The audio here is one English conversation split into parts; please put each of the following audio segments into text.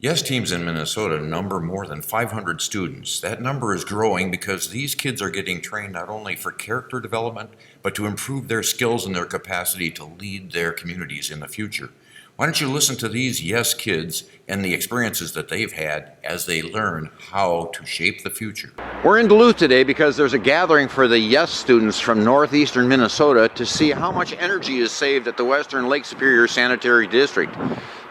Yes teams in Minnesota number more than 500 students. That number is growing because these kids are getting trained not only for character development, but to improve their skills and their capacity to lead their communities in the future. Why don't you listen to these Yes kids and the experiences that they've had as they learn how to shape the future? We're in Duluth today because there's a gathering for the Yes students from northeastern Minnesota to see how much energy is saved at the Western Lake Superior Sanitary District.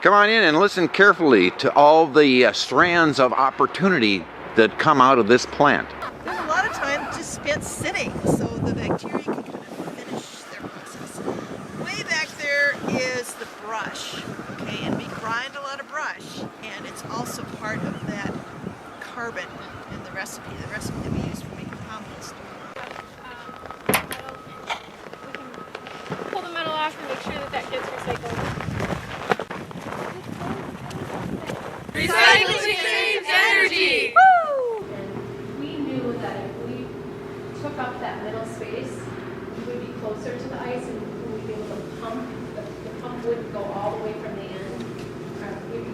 Come on in and listen carefully to all the strands of opportunity that come out of this plant. There's a lot of time just spent sitting, so the bacteria can kind of finish their process. Way back there is the brush, okay, and we grind a lot of brush, and it's also part of that carbon in the recipe that we use for making compost. We can pull the metal off and make sure that gets recycled. Recycling saves energy! Woo! We knew that if we took up that middle space, we would be closer to the ice and we would be able to pump. The pump wouldn't go all the way from the end.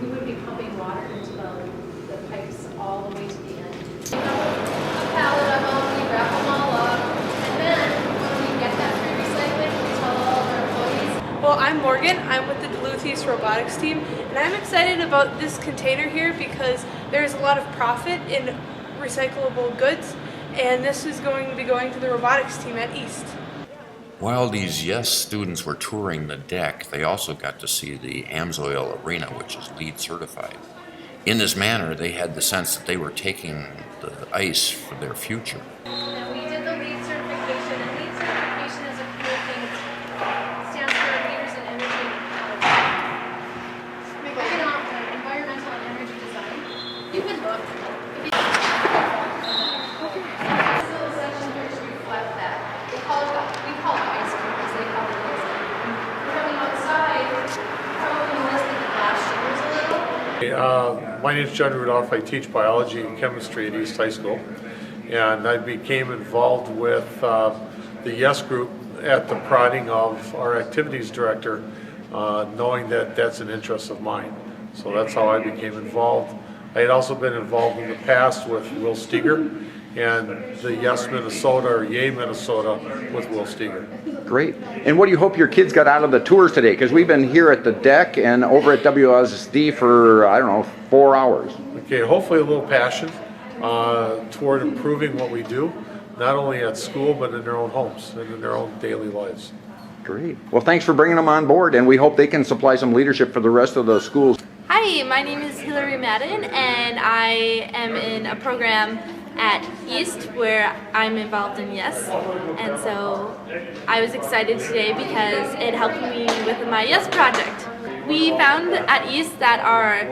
We would be pumping water into the pipes all the way to the end. We have a pallet of them, we wrap them all up, and then when we get that free recycling, we tell all of our employees. Well, I'm Morgan. I'm with the Duluth East Robotics team, and I'm excited about this container here because there's a lot of profit in recyclable goods, and this is going to be going to the robotics team at East. While these Yes students were touring the deck, they also got to see the AMSOIL arena, which is LEED certified. In this manner, they had the sense that they were taking the ice for their future. And we did the LEED certification, and LEED certification is a cool thing. It stands for Leaders in Energy, Environmental and Energy Design. You can look. This little section here to reflect that. We call it ice because they call it design. Coming outside, probably listed the last years a little. My name is John Rudolph. I teach biology and chemistry at East High School, and I became involved with the Yes group at the prodding of our activities director, knowing that that's an interest of mine. So that's how I became involved. I had also been involved in the past with Will Steger and the Yes Minnesota or Yay Minnesota with Will Steger. Great. And what do you hope your kids got out of the tours today? Because we've been here at the deck and over at WLSSD for, 4 hours. Okay, hopefully a little passion toward improving what we do, not only at school, but in their own homes and in their own daily lives. Great. Well, thanks for bringing them on board, and we hope they can supply some leadership for the rest of the schools. Hi, my name is Hillary Madden, and I am in a program at East where I'm involved in Yes, and so I was excited today because it helped me with my Yes project. We found at East that our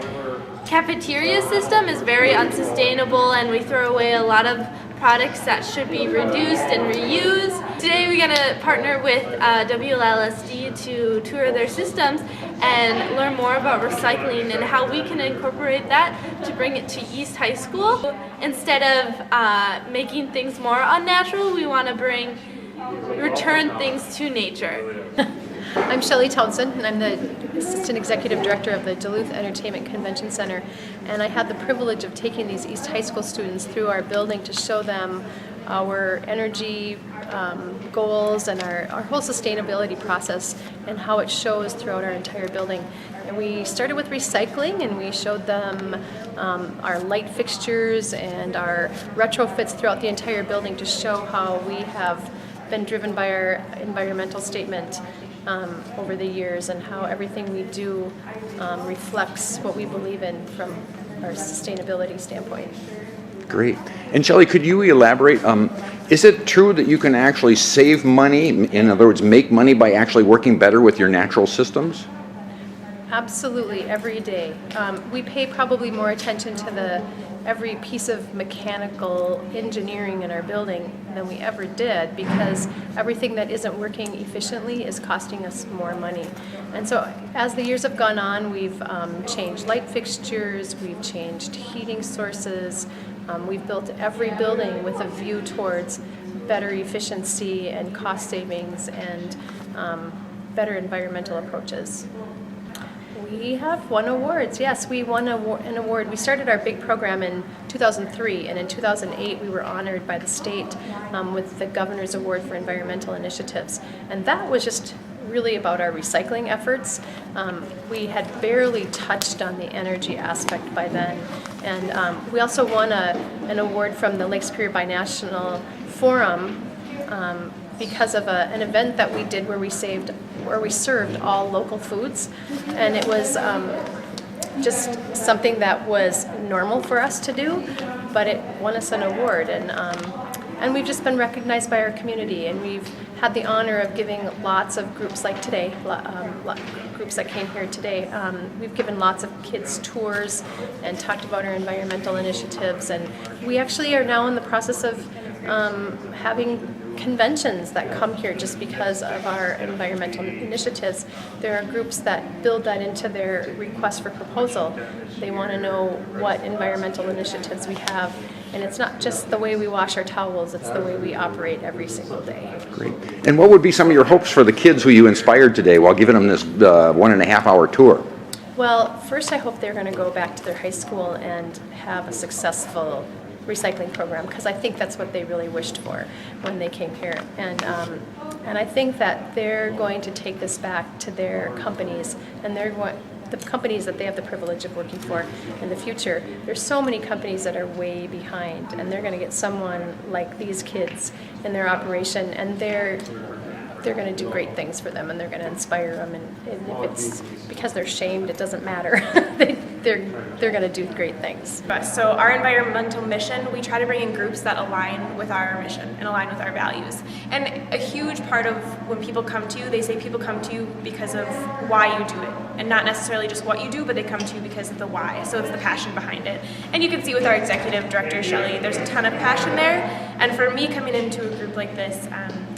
cafeteria system is very unsustainable and we throw away a lot of products that should be reduced and reused. Today we're going to partner with WLSSD to tour their systems and learn more about recycling and how we can incorporate that to bring it to East High School. Instead of making things more unnatural, we want to return things to nature. I'm Shelley Townsend, and I'm the Assistant Executive Director of the Duluth Entertainment Convention Center, and I had the privilege of taking these East High School students through our building to show them our energy goals and our whole sustainability process and how it shows throughout our entire building. And we started with recycling, and we showed them our light fixtures and our retrofits throughout the entire building to show how we have been driven by our environmental statement over the years and how everything we do reflects what we believe in from our sustainability standpoint. Great. And Shelley, could you elaborate? Is it true that you can actually save money, in other words, make money by actually working better with your natural systems? Absolutely, every day. We pay probably more attention to every piece of mechanical engineering in our building than we ever did because everything that isn't working efficiently is costing us more money. And so as the years have gone on, we've changed light fixtures, we've changed heating sources, we've built every building with a view towards better efficiency and cost savings and better environmental approaches. We have won awards. Yes, we won an award. We started our big program in 2003, and in 2008 we were honored by the state with the Governor's Award for Environmental Initiatives. And that was just really about our recycling efforts. We had barely touched on the energy aspect by then. And we also won an award from the Lake Superior Binational Forum because of an event that we did where we served all local foods, and it was just something that was normal for us to do, but it won us an award, and we've just been recognized by our community, and we've had the honor of giving lots of groups like today, groups that came here today. We've given lots of kids tours and talked about our environmental initiatives, and we actually are now in the process of having conventions that come here just because of our environmental initiatives. There are groups that build that into their request for proposal. They want to know what environmental initiatives we have, and it's not just the way we wash our towels, it's the way we operate every single day. Great. And what would be some of your hopes for the kids who you inspired today while giving them this 1.5 hour tour? Well, first I hope they're going to go back to their high school and have a successful recycling program, because I think that's what they really wished for when they came here, and I think that they're going to take this back to their companies, and the companies that they have the privilege of working for in the future. There's so many companies that are way behind, and they're going to get someone like these kids in their operation, and they're going to do great things for them, and they're going to inspire them, and if it's because they're shamed, it doesn't matter. They're going to do great things. So our environmental mission, we try to bring in groups that align with our mission and align with our values. And a huge part of when people come to you, they say people come to you because of why you do it, and not necessarily just what you do, but they come to you because of the why. So it's the passion behind it. And you can see with our executive director, Shelley, there's a ton of passion there. And for me, coming into a group like this,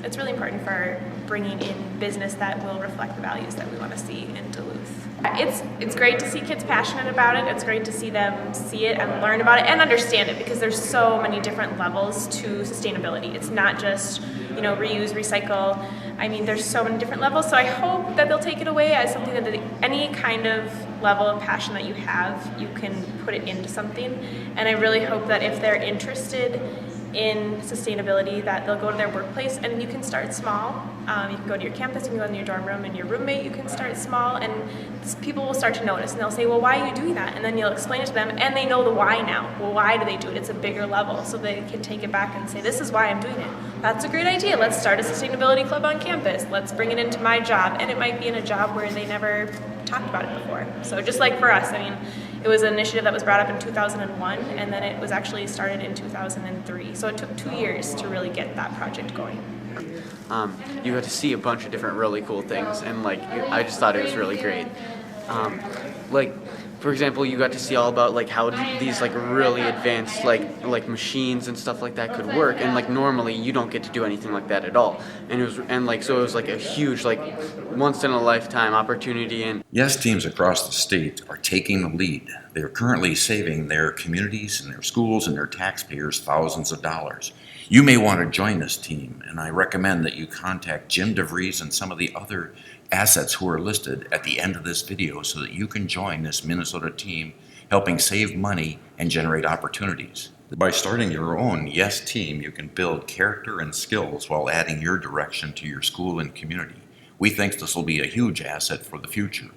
it's really important for bringing in business that will reflect the values that we want to see in Duluth. It's great to see kids passionate about it. It's great to see them see it and learn about it and understand it, because there's so many different levels to sustainability. It's not just, reuse, recycle. I mean, there's so many different levels. So I hope that they'll take it away as something that any kind of level of passion that you have, you can put it into something. And I really hope that if they're interested in sustainability, that they'll go to their workplace, and you can start small. You can go to your campus, you can go in your dorm room, and your roommate, you can start small, and people will start to notice, and they'll say, well, why are you doing that? And then you'll explain it to them, and they know the why now. Well, why do they do it? It's a bigger level, so they can take it back and say, this is why I'm doing it. That's a great idea. Let's start a sustainability club on campus. Let's bring it into my job, and it might be in a job where they never talked about it before. So just like for us, it was an initiative that was brought up in 2001, and then it was actually started in 2003. So it took 2 years to really get that project going. You got to see a bunch of different really cool things, and I just thought it was really great. For example, you got to see all about how these really advanced machines and stuff like that could work, and normally you don't get to do anything like that at all. And so it was a huge once in a lifetime opportunity. And Yes teams across the state are taking the lead. They are currently saving their communities and their schools and their taxpayers thousands of dollars. You may want to join this team, and I recommend that you contact Jim DeVries and some of the other assets who are listed at the end of this video so that you can join this Minnesota team helping save money and generate opportunities. By starting your own Yes team, you can build character and skills while adding your direction to your school and community. We think this will be a huge asset for the future.